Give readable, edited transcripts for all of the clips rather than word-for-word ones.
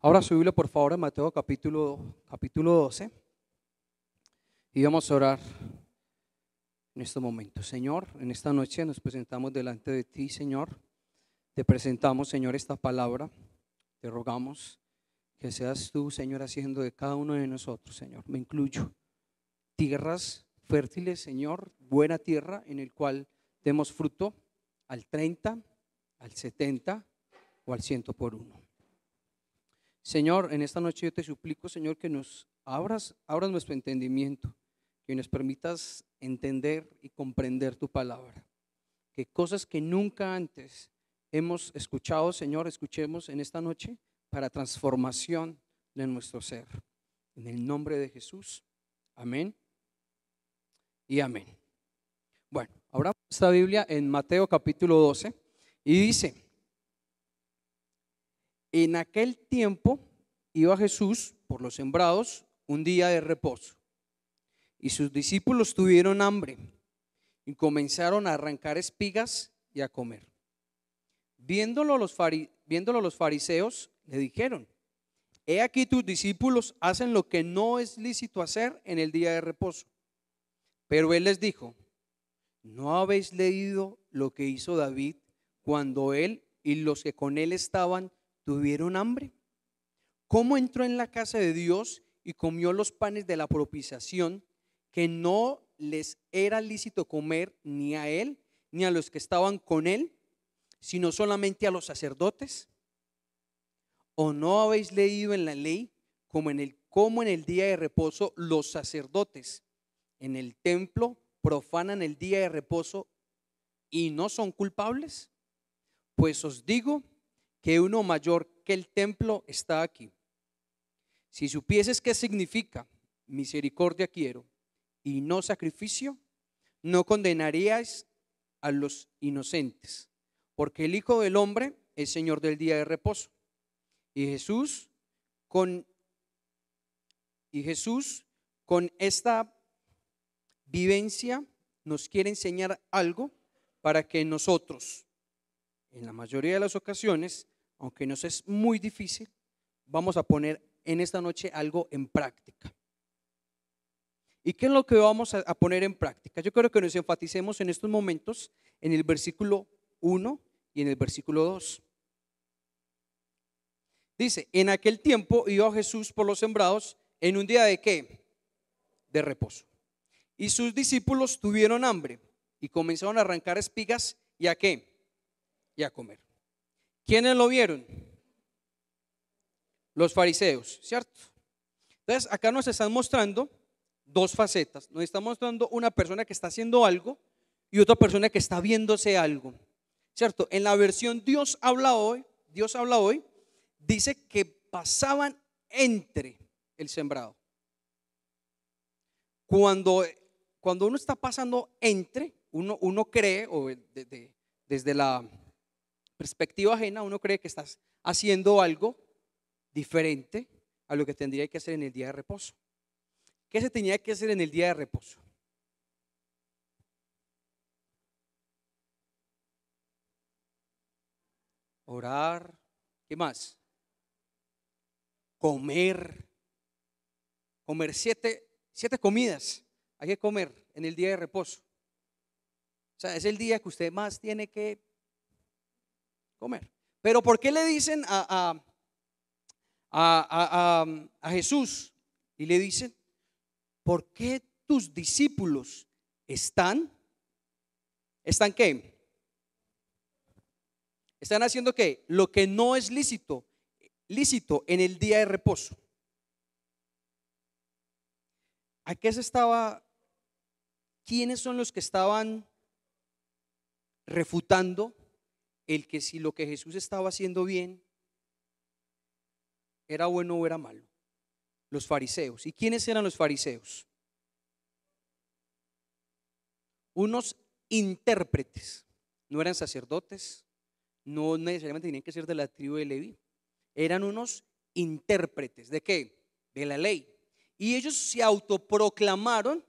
Ahora su Biblia, por favor, en Mateo capítulo 12. Y vamos a orar en este momento. Señor, en esta noche nos presentamos delante de ti, Señor. Te presentamos, Señor, esta palabra. Te rogamos que seas tú, Señor, haciendo de cada uno de nosotros, Señor. Me incluyo. Tierras fértiles, Señor, buena tierra en el cual demos fruto al 30, al 70 o al 100 por uno. Señor, en esta noche yo te suplico, Señor, que nos abras nuestro entendimiento, que nos permitas entender y comprender tu palabra, que cosas que nunca antes hemos escuchado, Señor, escuchemos en esta noche para transformación de nuestro ser. En el nombre de Jesús, amén y amén. Bueno, ahora esta Biblia en Mateo capítulo 12 y dice: en aquel tiempo iba Jesús por los sembrados un día de reposo, y sus discípulos tuvieron hambre y comenzaron a arrancar espigas y a comer. Viéndolo los fariseos le dijeron: he aquí tus discípulos hacen lo que no es lícito hacer en el día de reposo. Pero él les dijo: ¿no habéis leído lo que hizo David cuando él y los que con él estaban tuvieron hambre? ¿Cómo entró en la casa de Dios y comió los panes de la propiciación, que no les era lícito comer ni a él ni a los que estaban con él, sino solamente a los sacerdotes? ¿O no habéis leído en la ley como en el día de reposo los sacerdotes en el templo profanan el día de reposo y no son culpables? Pues os digo que uno mayor que el templo está aquí. Si supieses qué significa misericordia quiero y no sacrificio, no condenaríais a los inocentes, porque el Hijo del Hombre es Señor del día de reposo. Y Jesús con esta vivencia nos quiere enseñar algo para que nosotros, en la mayoría de las ocasiones, aunque nos es muy difícil, vamos a poner en esta noche algo en práctica. ¿Y qué es lo que vamos a poner en práctica? Yo quiero que nos enfaticemos en estos momentos en el versículo 1 y en el versículo 2. Dice: en aquel tiempo iba Jesús por los sembrados en un día de ¿qué? De reposo. Y sus discípulos tuvieron hambre y comenzaron a arrancar espigas y ¿a qué? Y a comer. ¿Quiénes lo vieron? Los fariseos, ¿cierto? Entonces acá nos están mostrando dos facetas. Nos está mostrando una persona que está haciendo algo y otra persona que está viéndose algo, ¿cierto? En la versión Dios habla hoy, dice que pasaban entre el sembrado. Cuando uno está pasando entre, uno cree, o desde la perspectiva ajena, uno cree que estás haciendo algo diferente a lo que tendría que hacer en el día de reposo. ¿Qué se tenía que hacer en el día de reposo? Orar. ¿Qué más? Comer siete comidas. Hay que comer en el día de reposo. O sea, es el día que usted más tiene que comer. Pero ¿por qué le dicen a Jesús? Y le dicen: ¿por qué tus discípulos están qué? Están haciendo qué? Lo que no es lícito en el día de reposo. ¿A qué se estaba? ¿Quiénes son los que estaban refutando el que si lo que Jesús estaba haciendo bien era bueno o era malo? Los fariseos. ¿Y quiénes eran los fariseos? Unos intérpretes. No eran sacerdotes, no necesariamente tenían que ser de la tribu de Leví. Eran unos intérpretes. ¿De qué? De la ley. Y ellos se autoproclamaron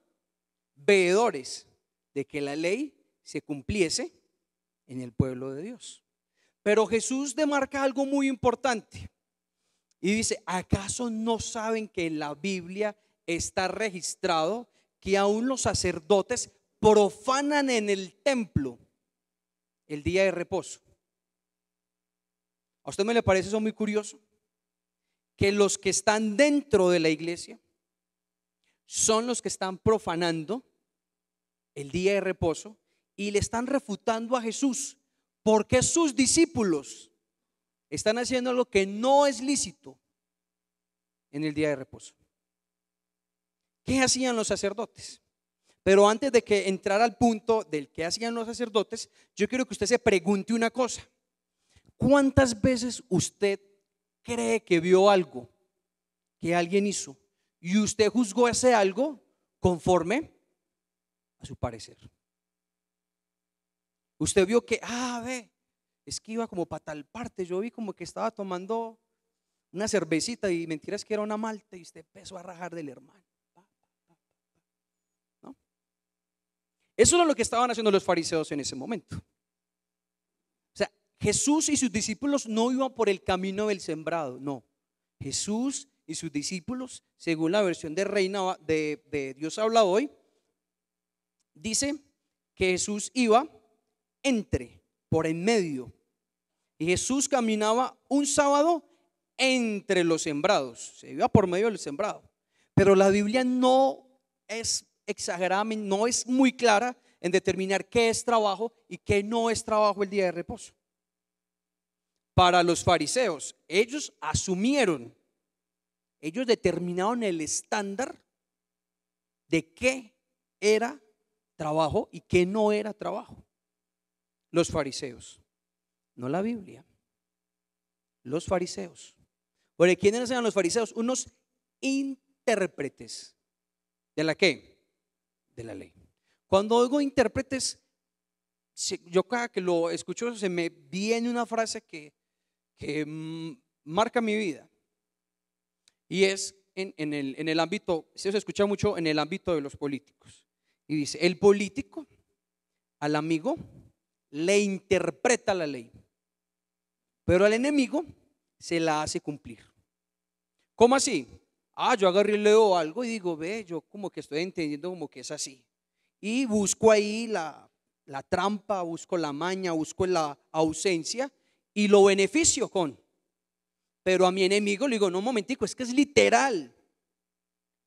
veedores de que la ley se cumpliese en el pueblo de Dios. Pero Jesús demarca algo muy importante, Y dice, ¿acaso no saben que en la Biblia está registrado que aún los sacerdotes profanan en el templo el día de reposo? ¿A usted me le parece eso muy curioso? Que los que están dentro de la iglesia son los que están profanando el día de reposo y le están refutando a Jesús, porque sus discípulos están haciendo lo que no es lícito en el día de reposo. ¿Qué hacían los sacerdotes? Pero antes de que entrara al punto del que hacían los sacerdotes, yo quiero que usted se pregunte una cosa. ¿Cuántas veces usted cree que vio algo que alguien hizo y usted juzgó ese algo conforme a su parecer? Usted vio que, ve, es que iba como para tal parte, yo vi como que estaba tomando una cervecita y mentiras que era una malta y usted empezó a rajar del hermano. ¿No? Eso es lo que estaban haciendo los fariseos en ese momento. O sea, Jesús y sus discípulos no iban por el camino del sembrado, no. Jesús y sus discípulos, según la versión de Reina de Dios habla hoy, dice que Jesús iba por en medio. Y Jesús caminaba un sábado entre los sembrados, se iba por medio del sembrado. Pero la Biblia no es exageradamente, no es muy clara en determinar qué es trabajo y qué no es trabajo el día de reposo. Para los fariseos, ellos asumieron, ellos determinaron el estándar de qué era trabajo y qué no era trabajo. Los fariseos, no la Biblia, los fariseos. Porque ¿quiénes eran los fariseos? Unos intérpretes de la ¿qué? De la ley. Cuando oigo intérpretes, yo cada que lo escucho se me viene una frase que marca mi vida. Y es en el ámbito, se escucha mucho en el ámbito de los políticos. Y dice, el político al amigo le interpreta la ley, pero al enemigo se la hace cumplir. ¿Cómo así? Yo agarré y leo algo y digo, ve, yo como que estoy entendiendo como que es así. Y busco ahí la trampa, busco la maña, busco la ausencia y lo beneficio con. Pero a mi enemigo le digo, no, un momentico, es que es literal.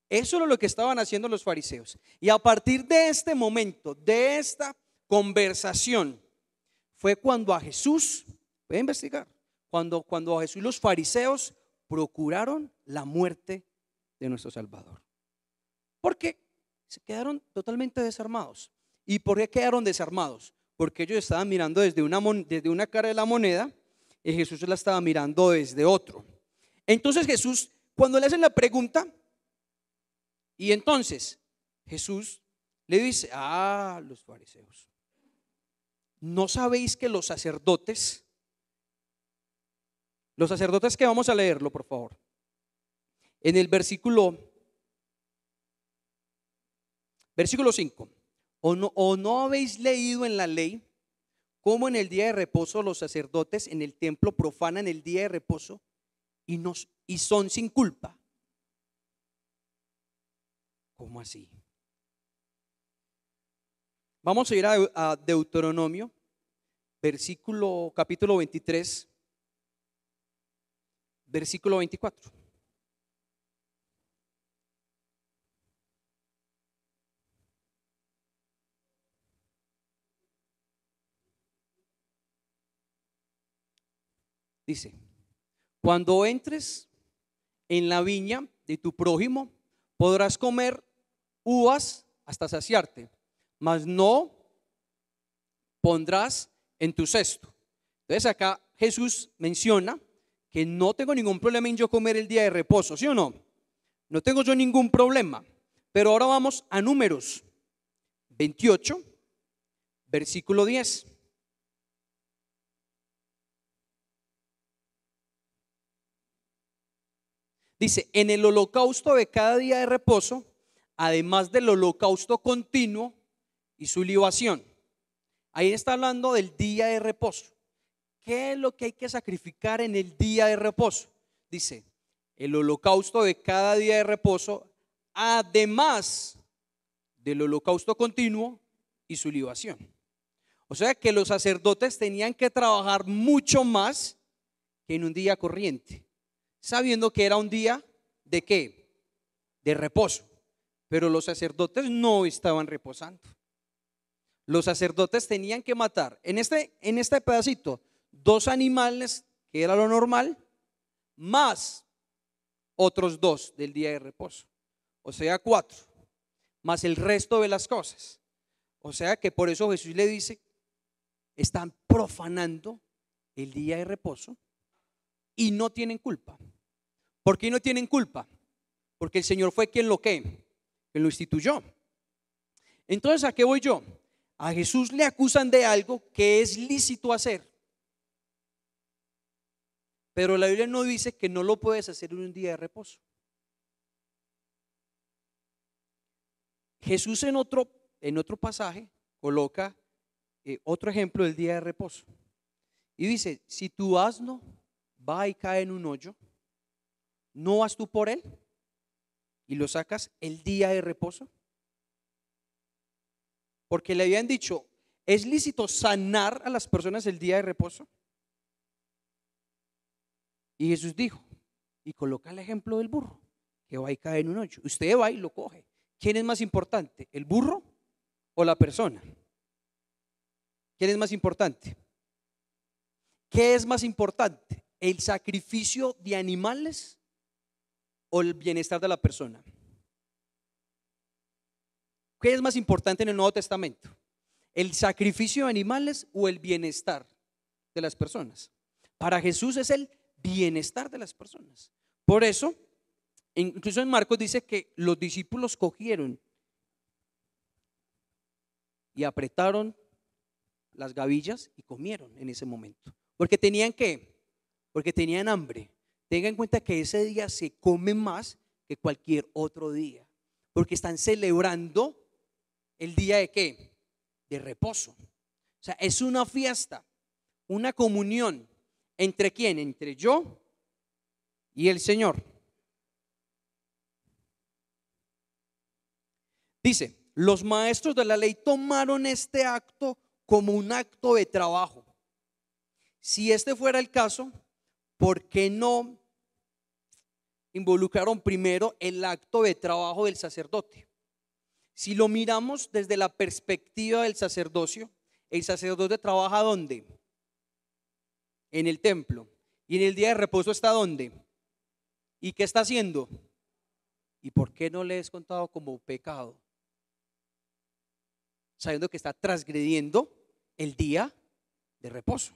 Eso es lo que estaban haciendo los fariseos. Y a partir de este momento, de esta conversación, fue cuando a Jesús, voy a investigar, cuando a Jesús los fariseos procuraron la muerte de nuestro Salvador. Porque se quedaron totalmente desarmados. ¿Y por qué quedaron desarmados? Porque ellos estaban mirando desde una cara de la moneda y Jesús la estaba mirando desde otro. Entonces Jesús, cuando le hacen la pregunta, y entonces Jesús le dice a los fariseos, ¿no sabéis que los sacerdotes que vamos a leerlo, por favor, en el versículo 5, o no habéis leído en la ley cómo en el día de reposo los sacerdotes en el templo profanan el día de reposo y son sin culpa? ¿Cómo así? Vamos a ir a Deuteronomio, capítulo 23, versículo 24. Dice, cuando entres en la viña de tu prójimo, podrás comer uvas hasta saciarte, mas no pondrás en tu cesto. Entonces acá Jesús menciona que no tengo ningún problema en yo comer el día de reposo, ¿sí o no? No tengo yo ningún problema. Pero ahora vamos a Números 28, versículo 10. Dice, en el holocausto de cada día de reposo, además del holocausto continuo y su libación. Ahí está hablando del día de reposo. ¿Qué es lo que hay que sacrificar en el día de reposo? Dice, el holocausto de cada día de reposo, además del holocausto continuo y su libación. O sea que los sacerdotes tenían que trabajar mucho más que en un día corriente, sabiendo que era un día ¿de qué? De reposo. Pero los sacerdotes no estaban reposando. Los sacerdotes tenían que matar en este pedacito 2 animales, que era lo normal, más otros 2 del día de reposo. O sea, 4, más el resto de las cosas. O sea que por eso Jesús le dice, están profanando el día de reposo y no tienen culpa. ¿Por qué no tienen culpa? Porque el Señor fue quien quien lo instituyó. Entonces, ¿a qué voy yo? A Jesús le acusan de algo que es lícito hacer, pero la Biblia no dice que no lo puedes hacer en un día de reposo. Jesús en otro pasaje coloca otro ejemplo del día de reposo y dice, si tu asno va y cae en un hoyo, ¿no vas tú por él y lo sacas el día de reposo? Porque le habían dicho, ¿es lícito sanar a las personas el día de reposo? Y Jesús dijo, y coloca el ejemplo del burro, que va y cae en un hoyo. Usted va y lo coge. ¿Quién es más importante, el burro o la persona? ¿Quién es más importante? ¿Qué es más importante, el sacrificio de animales o el bienestar de la persona? ¿Qué es más importante en el Nuevo Testamento? ¿El sacrificio de animales o el bienestar de las personas? Para Jesús es el bienestar de las personas. Por eso, incluso en Marcos dice que los discípulos cogieron y apretaron las gavillas y comieron en ese momento. Porque tenían ¿qué? Porque tenían hambre. Tengan en cuenta que ese día se come más que cualquier otro día, porque están celebrando el día de ¿qué? De reposo. O sea, es una fiesta, una comunión. ¿Entre quién? Entre yo y el Señor. Dice, los maestros de la ley tomaron este acto como un acto de trabajo. Si este fuera el caso, ¿por qué no involucraron primero el acto de trabajo del sacerdote? Si lo miramos desde la perspectiva del sacerdocio, el sacerdote trabaja ¿dónde? En el templo. Y en el día de reposo está ¿dónde? ¿Y qué está haciendo? ¿Y por qué no le es contado como pecado? Sabiendo que está transgrediendo el día de reposo.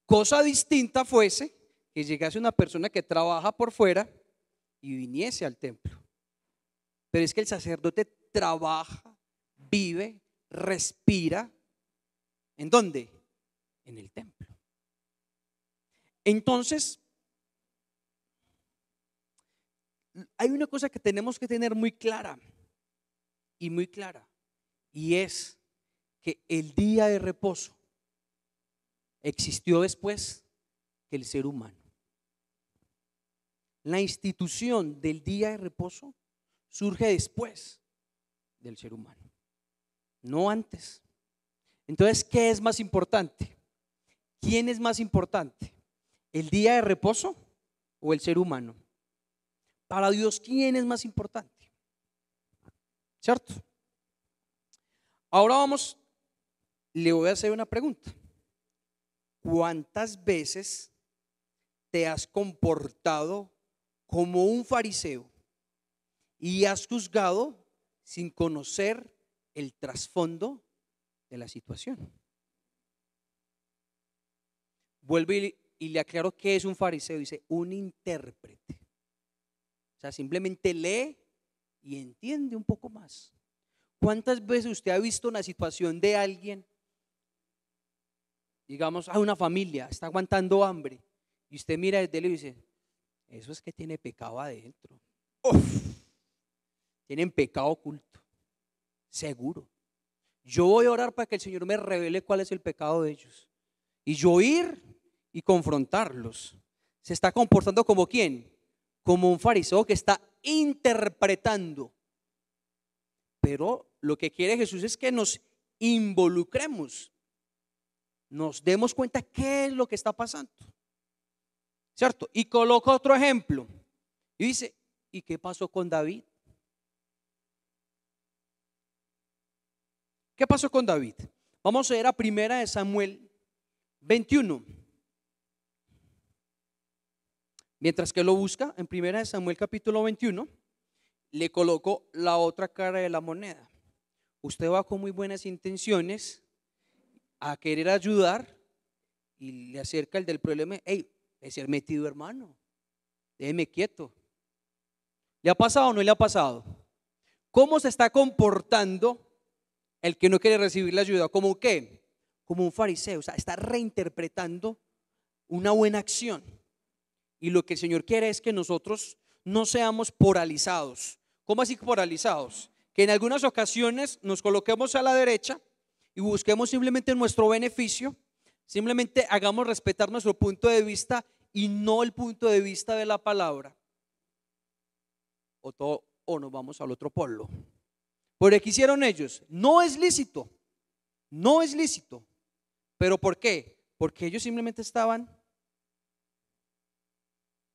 Cosa distinta fuese que llegase una persona que trabaja por fuera y viniese al templo. Pero es que el sacerdote trabaja, vive, respira. ¿En dónde? En el templo. Entonces, hay una cosa que tenemos que tener muy clara, y es que el día de reposo existió después que el ser humano. La institución del día de reposo surge después del ser humano, no antes. Entonces, ¿qué es más importante? ¿Quién es más importante? ¿El día de reposo o el ser humano? Para Dios, ¿quién es más importante? ¿Cierto? Ahora le voy a hacer una pregunta. ¿Cuántas veces te has comportado como un fariseo y has juzgado sin conocer el trasfondo de la situación? Vuelvo y le aclaro qué es un fariseo. Dice, un intérprete. O sea, simplemente lee y entiende un poco más. ¿Cuántas veces usted ha visto una situación de alguien, digamos, a una familia, está aguantando hambre, y usted mira desde él y dice, eso es que tiene pecado adentro? Uf, tienen pecado oculto, seguro. Yo voy a orar para que el Señor me revele cuál es el pecado de ellos, y yo ir y confrontarlos. ¿Se está comportando como quién? como un fariseo que está interpretando. Pero lo que quiere Jesús es que nos involucremos, nos demos cuenta qué es lo que está pasando, ¿cierto? Y coloca otro ejemplo y dice, ¿y qué pasó con David? ¿Qué pasó con David? Vamos a ir a Primera de Samuel 21. Mientras que lo busca, en Primera de Samuel capítulo 21, le coloco la otra cara de la moneda. Usted va con muy buenas intenciones a querer ayudar y le acerca el del problema. Hey, ese es metido, hermano, déjeme quieto. ¿Le ha pasado o no le ha pasado? ¿Cómo se está comportando el que no quiere recibir la ayuda? ¿Cómo qué? Como un fariseo, o sea, está reinterpretando una buena acción. Y lo que el Señor quiere es que nosotros no seamos poralizados. ¿Cómo así poralizados? Que en algunas ocasiones nos coloquemos a la derecha y busquemos simplemente nuestro beneficio, simplemente hagamos respetar nuestro punto de vista y no el punto de vista de la palabra. O nos vamos al otro polo. Porque ¿qué hicieron ellos? No es lícito, no es lícito. ¿Pero por qué? Porque ellos simplemente estaban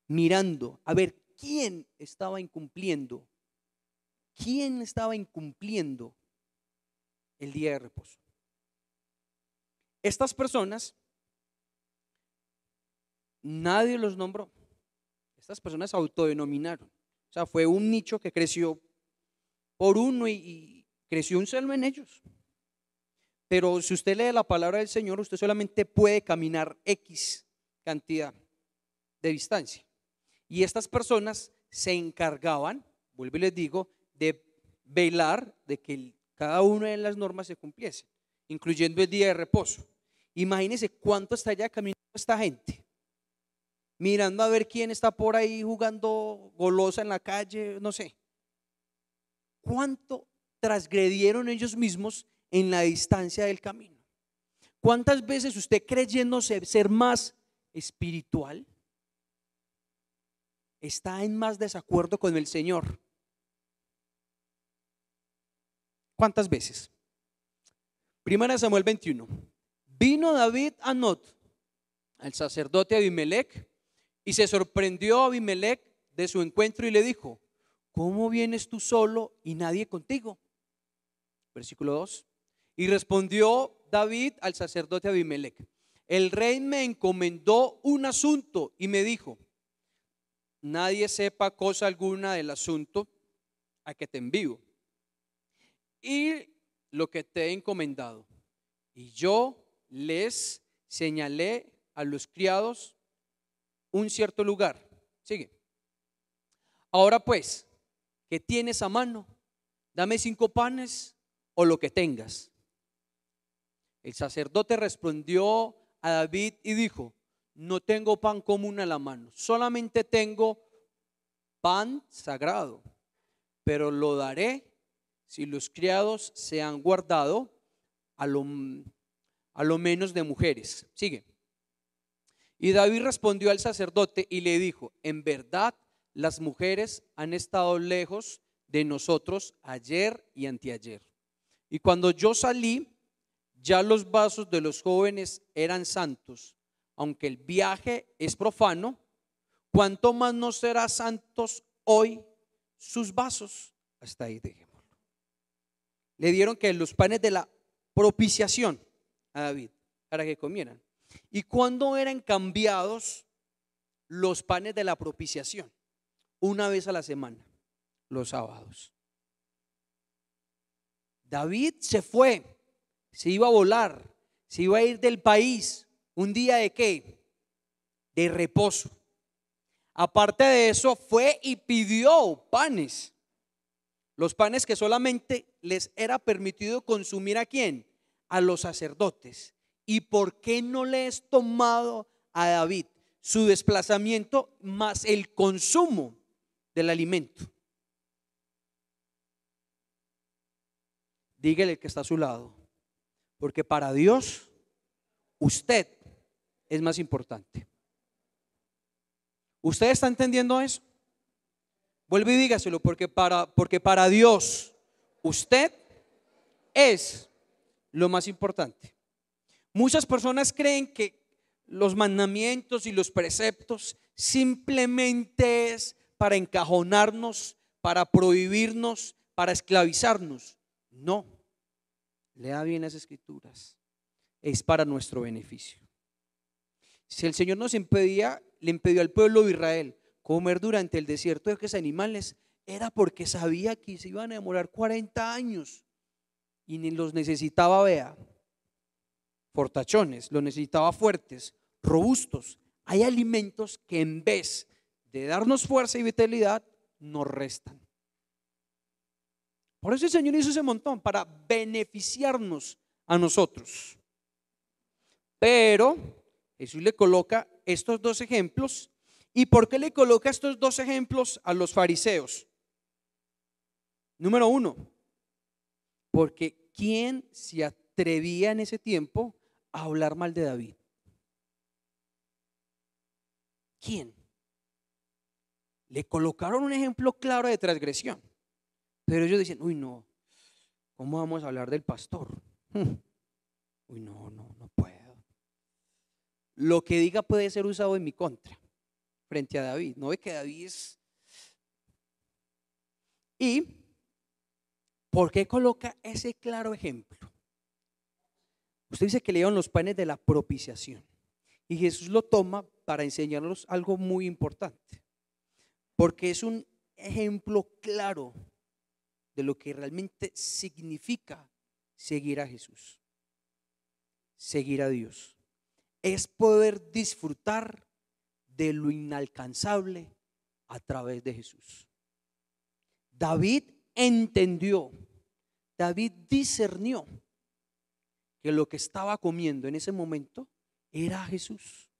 mirando a ver quién estaba incumpliendo. ¿Quién estaba incumpliendo el día de reposo? Estas personas, nadie los nombró. Estas personas se autodenominaron. O sea, fue un nicho que creció por uno y creció un celo en ellos. Pero si usted lee la palabra del Señor, usted solamente puede caminar X cantidad de distancia. Y estas personas se encargaban, vuelvo y les digo, de velar de que cada una de las normas se cumpliese, incluyendo el día de reposo. Imagínense cuánto está ya caminando esta gente, mirando a ver quién está por ahí jugando golosa en la calle, no sé. ¿Cuánto transgredieron ellos mismos en la distancia del camino? ¿Cuántas veces usted, creyendo ser más espiritual, está en más desacuerdo con el Señor? ¿Cuántas veces? Primera Samuel 21. Vino David a Not, al sacerdote Abimelech, y se sorprendió Abimelech de su encuentro y le dijo: ¿cómo vienes tú solo y nadie contigo? Versículo 2. Y respondió David al sacerdote Abimelech: el rey me encomendó un asunto y me dijo: nadie sepa cosa alguna del asunto a que te envío y lo que te he encomendado. Y yo les señalé a los criados un cierto lugar. Sigue. Ahora pues, ¿qué tienes a mano? Dame 5 panes o lo que tengas. El sacerdote respondió a David y dijo: no tengo pan común a la mano, solamente tengo pan sagrado, pero lo daré si los criados se han guardado a lo menos de mujeres. Sigue. Y David respondió al sacerdote y le dijo: en verdad las mujeres han estado lejos de nosotros ayer y anteayer, y cuando yo salí ya los vasos de los jóvenes eran santos. Aunque el viaje es profano, ¿cuánto más no será santos hoy sus vasos? Hasta ahí dejémoslo. Le dieron que los panes de la propiciación a David para que comieran. ¿Y cuándo eran cambiados los panes de la propiciación? Una vez a la semana, los sábados. David se fue, se iba a volar, se iba a ir del país. ¿Un día de qué? De reposo. Aparte de eso, fue y pidió panes. Los panes que solamente les era permitido consumir ¿a quién? A los sacerdotes. ¿Y por qué no le es tomado a David su desplazamiento más el consumo del alimento? Dígale que está a su lado, porque para Dios usted es más importante. ¿Usted está entendiendo eso? Vuelve y dígaselo, porque para Dios usted es lo más importante. Muchas personas creen que los mandamientos y los preceptos simplemente es para encajonarnos, para prohibirnos, para esclavizarnos. No, lea bien las escrituras, es para nuestro beneficio. Si el Señor le impidió al pueblo de Israel comer durante el desierto de aquellos animales, era porque sabía que se iban a demorar 40 años y ni los necesitaba, vea, fortachones, los necesitaba fuertes, robustos. Hay alimentos que en vez de darnos fuerza y vitalidad, nos restan. Por eso el Señor hizo ese montón, para beneficiarnos a nosotros. Pero Jesús le coloca estos dos ejemplos. ¿Y por qué le coloca estos dos ejemplos a los fariseos? Número uno, porque ¿quién se atrevía en ese tiempo a hablar mal de David? ¿Quién? Le colocaron un ejemplo claro de transgresión, pero ellos dicen, uy, no, ¿cómo vamos a hablar del pastor? Uy, no puedo. Lo que diga puede ser usado en mi contra frente a David. No ve que David es. ¿Y por qué coloca ese claro ejemplo? Usted dice que le dieron los panes de la propiciación y Jesús lo toma para enseñarnos algo muy importante, porque es un ejemplo claro de lo que realmente significa seguir a Jesús, seguir a Dios. Es poder disfrutar de lo inalcanzable a través de Jesús. David entendió, David discernió que lo que estaba comiendo en ese momento era Jesús.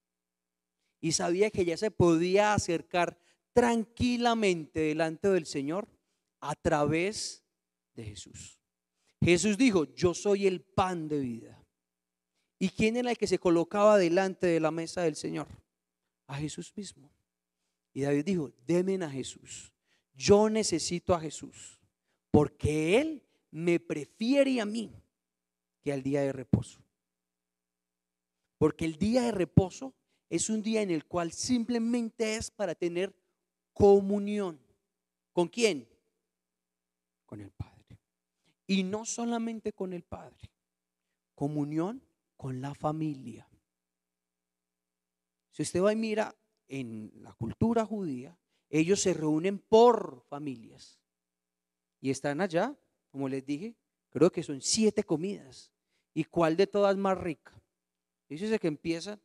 Y sabía que ya se podía acercar tranquilamente delante del Señor a través de Jesús. Jesús dijo, yo soy el pan de vida. ¿Y quién era el que se colocaba delante de la mesa del Señor? A Jesús mismo. Y David dijo, denme a Jesús. Yo necesito a Jesús, porque Él me prefiere a mí que al día de reposo. Porque el día de reposo es un día en el cual simplemente es para tener comunión. ¿Con quién? Con el Padre. Y no solamente con el Padre, comunión con la familia. Si usted va y mira en la cultura judía, ellos se reúnen por familias y están allá, como les dije, creo que son 7 comidas. ¿Y cuál de todas más rica? Dice que empieza,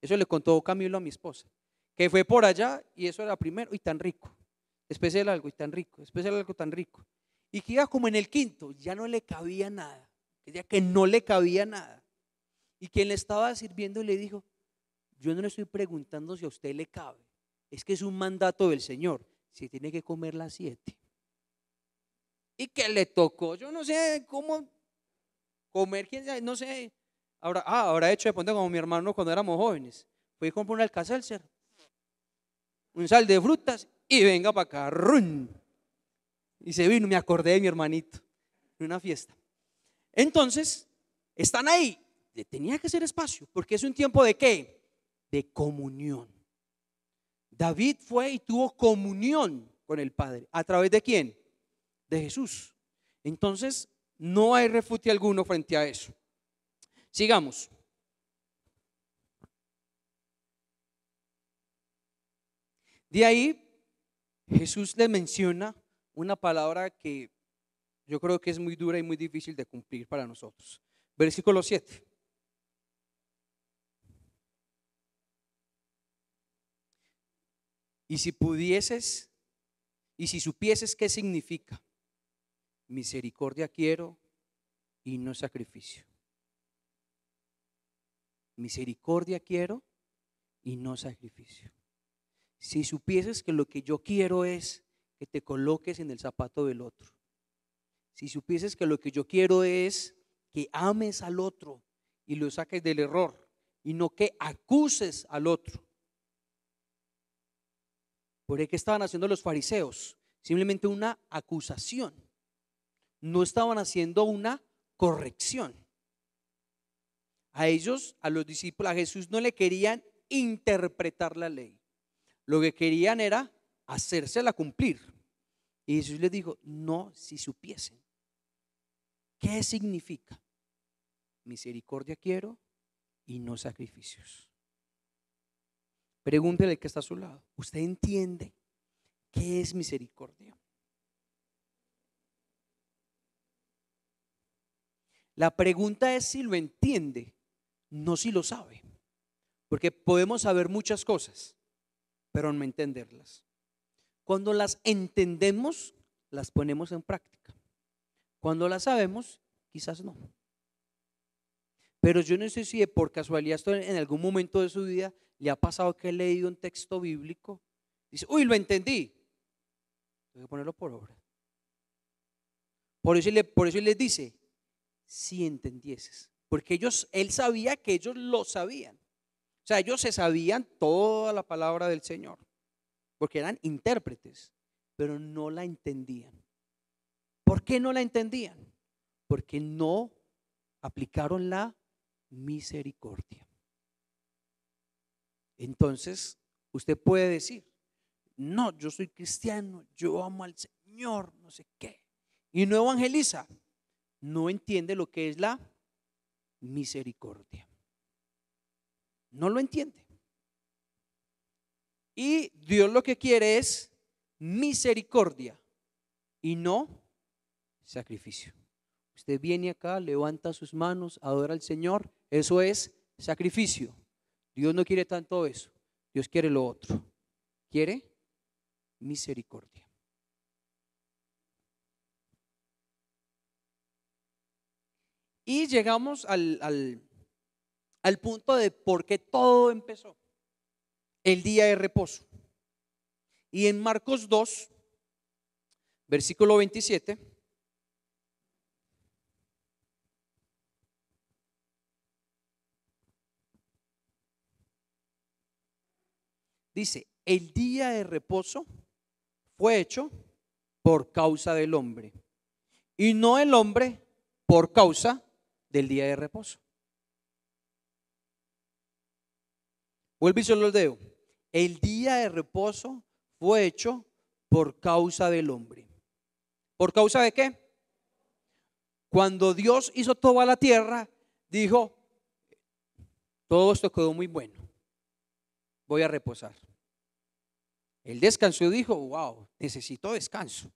eso le contó Camilo a mi esposa, que fue por allá y eso era primero y tan rico, después era algo y tan rico, después era algo tan rico, y que iba como en el quinto, ya no le cabía nada, decía que no le cabía nada, y quien le estaba sirviendo le dijo, yo no le estoy preguntando si a usted le cabe, es que es un mandato del Señor, se tiene que comer las 7. Y que le tocó, yo no sé cómo comer, quién sabe, no sé. Ahora hecho de ponte como mi hermano cuando éramos jóvenes. Fui a comprar un Alka-Seltzer, un sal de frutas y venga para acá. ¡Run! Y se vino, me acordé de mi hermanito en una fiesta. Entonces, están ahí. Le tenía que hacer espacio, porque es un tiempo de ¿qué? De comunión. David fue y tuvo comunión con el Padre. ¿A través de quién? De Jesús. Entonces, no hay refute alguno frente a eso. Sigamos. De ahí, Jesús le menciona una palabra que yo creo que es muy dura y muy difícil de cumplir para nosotros. Versículo 7. Y si pudieses, y si supieses qué significa, misericordia quiero y no sacrificio. Misericordia quiero y no sacrificio. Si supieses que lo que yo quiero es que te coloques en el zapato del otro. Si supieses que lo que yo quiero es que ames al otro y lo saques del error y no que acuses al otro. ¿Por qué estaban haciendo los fariseos? Simplemente una acusación. No estaban haciendo una corrección. A ellos, a los discípulos, a Jesús no le querían interpretar la ley. Lo que querían era hacérsela cumplir. Y Jesús les dijo, no, si supiesen. ¿Qué significa? Misericordia quiero y no sacrificios. Pregúntele al que está a su lado. ¿Usted entiende qué es misericordia? La pregunta es si lo entiende, no si lo sabe. Porque podemos saber muchas cosas, pero no entenderlas. Cuando las entendemos, las ponemos en práctica. Cuando las sabemos, quizás no. Pero yo no sé si por casualidad esto en algún momento de su vida le ha pasado que ha leído un texto bíblico. Dice, uy, lo entendí. Tengo que ponerlo por obra. Por eso él les dice, si entendieses. Porque él sabía que ellos lo sabían. O sea, ellos se sabían toda la palabra del Señor. Porque eran intérpretes, pero no la entendían. ¿Por qué no la entendían? Porque no aplicaron la misericordia. Entonces, usted puede decir, no, yo soy cristiano, yo amo al Señor, no sé qué, y no evangeliza, no entiende lo que es la misericordia. No lo entiende. Y Dios lo que quiere es misericordia y no sacrificio. Usted viene acá, levanta sus manos, adora al Señor, eso es sacrificio. Dios no quiere tanto eso, Dios quiere lo otro. Quiere misericordia. Y llegamos al punto de por qué todo empezó. El día de reposo. Y en Marcos 2, versículo 27, dice, el día de reposo fue hecho por causa del hombre y no el hombre por causa del día de reposo. Vuelvo y se lo leo. El día de reposo fue hecho por causa del hombre. ¿Por causa de qué? Cuando Dios hizo toda la tierra, dijo, todo esto quedó muy bueno, voy a reposar. Él descansó y dijo, wow, necesito descanso.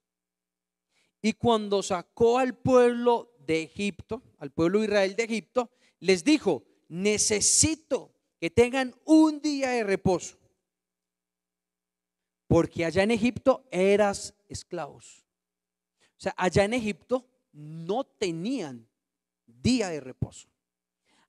Y cuando sacó al pueblo de Egipto, al pueblo de Israel de Egipto, les dijo, necesito que tengan un día de reposo, porque allá en Egipto eras esclavos. O sea, allá en Egipto no tenían día de reposo.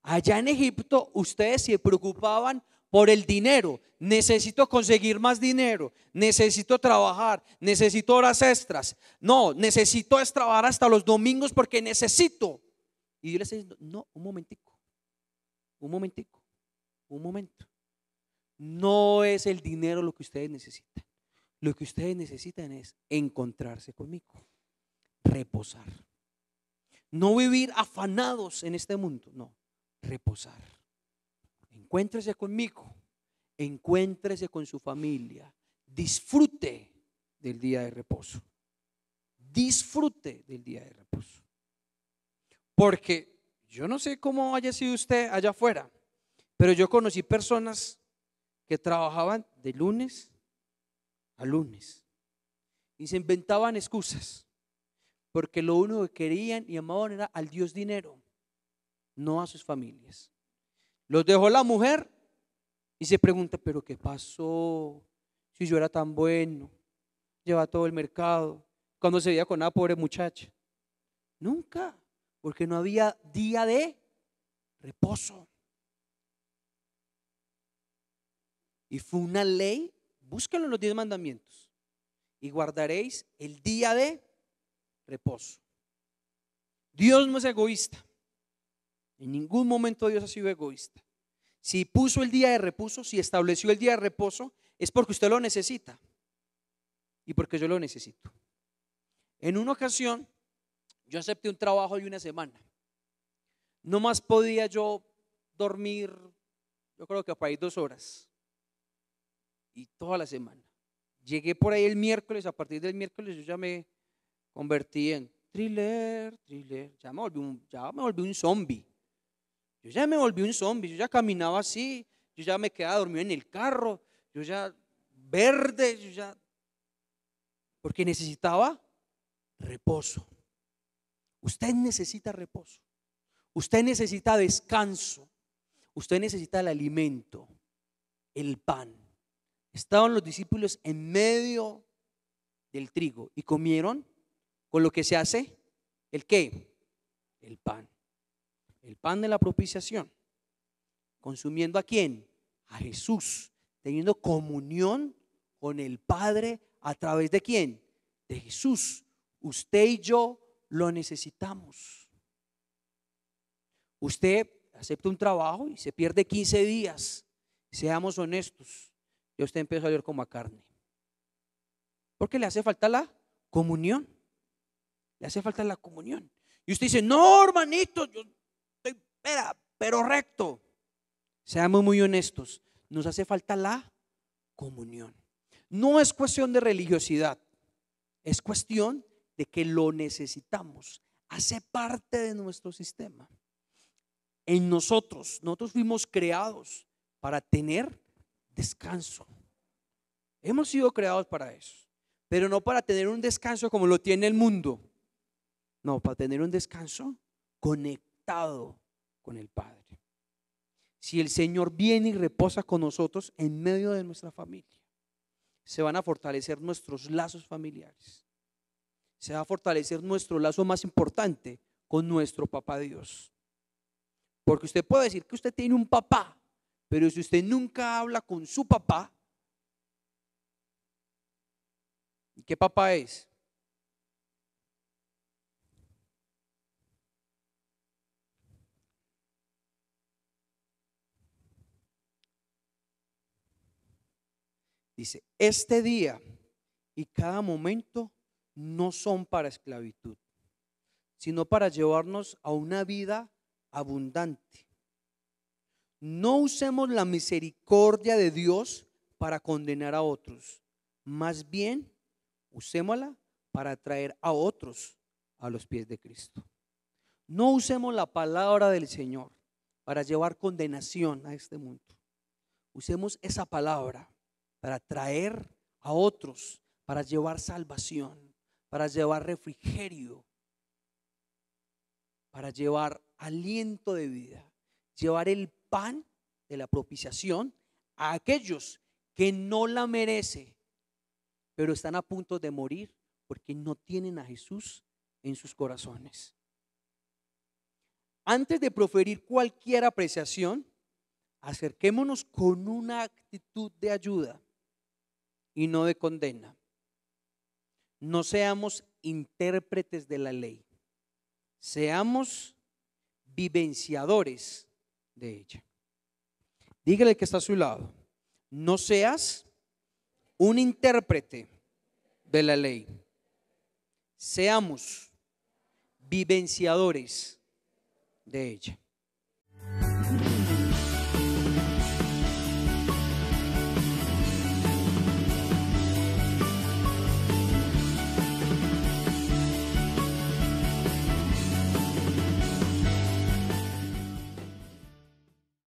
Allá en Egipto ustedes se preocupaban por el dinero. Necesito conseguir más dinero, necesito trabajar, necesito horas extras. No, necesito trabajar hasta los domingos porque necesito. Y Dios les está diciendo, no, un momentico. No es el dinero lo que ustedes necesitan. Lo que ustedes necesitan es encontrarse conmigo, reposar. No vivir afanados en este mundo, no, reposar. Encuéntrese conmigo, encuéntrese con su familia, disfrute del día de reposo. Disfrute del día de reposo. Porque yo no sé cómo haya sido usted allá afuera, pero yo conocí personas que trabajaban de lunes a lunes y se inventaban excusas porque lo único que querían y amaban era al Dios dinero, no a sus familias. Los dejó la mujer y se pregunta, pero ¿qué pasó? Si yo era tan bueno, llevaba todo el mercado, cuando se veía con una pobre muchacha. Nunca, porque no había día de reposo. Y fue una ley, búsquenlo en los 10 mandamientos, y guardaréis el día de reposo. Dios no es egoísta. En ningún momento Dios ha sido egoísta. Si puso el día de reposo, si estableció el día de reposo, es porque usted lo necesita. y porque yo lo necesito. En una ocasión, yo acepté un trabajo de una semana. No más podía yo dormir, yo creo que por ahí 2 horas. Y toda la semana. Llegué por ahí el miércoles, a partir del miércoles yo ya me convertí en thriller. Ya me volví un zombie. Yo ya caminaba así, yo ya me quedaba dormido en el carro, yo ya verde, porque necesitaba reposo. Usted necesita reposo, usted necesita descanso, usted necesita el alimento, el pan. Estaban los discípulos en medio del trigo y comieron con lo que se hace, ¿el qué? El pan de la propiciación. ¿Consumiendo a quién? A Jesús, teniendo comunión con el Padre a través de quién? De Jesús. Usted y yo lo necesitamos. Usted acepta un trabajo y se pierde 15 días. Seamos honestos, y usted empieza a oler como a carne. Porque le hace falta la comunión. Le hace falta la comunión. Y usted dice, no, hermanito, yo estoy pero recto. Seamos muy honestos, nos hace falta la comunión. No es cuestión de religiosidad, es cuestión de que lo necesitamos. Hace parte de nuestro sistema. En nosotros fuimos creados para tener descanso. Hemos sido creados para eso, pero no para tener un descanso como lo tiene el mundo. No, para tener un descanso conectado con el Padre. Si el Señor viene y reposa con nosotros en medio de nuestra familia, se van a fortalecer nuestros lazos familiares. Se va a fortalecer nuestro lazo más importante con nuestro papá Dios. Porque usted puede decir que usted tiene un papá, pero si usted nunca habla con su papá, ¿y qué papá es? Dice, este día y cada momento no son para esclavitud, sino para llevarnos a una vida abundante. No usemos la misericordia de Dios para condenar a otros, más bien usémosla para traer a otros a los pies de Cristo. No usemos la palabra del Señor para llevar condenación a este mundo. Usemos esa palabra para traer a otros, para llevar salvación, para llevar refrigerio, para llevar aliento de vida, llevar el pan de la propiciación a aquellos que no la merecen, pero están a punto de morir porque no tienen a Jesús en sus corazones. Antes de proferir cualquier apreciación, acerquémonos con una actitud de ayuda y no de condena. No seamos intérpretes de la ley, seamos vivenciadores de ella. Dígale al que está a su lado, no seas un intérprete de la ley, seamos vivenciadores de ella.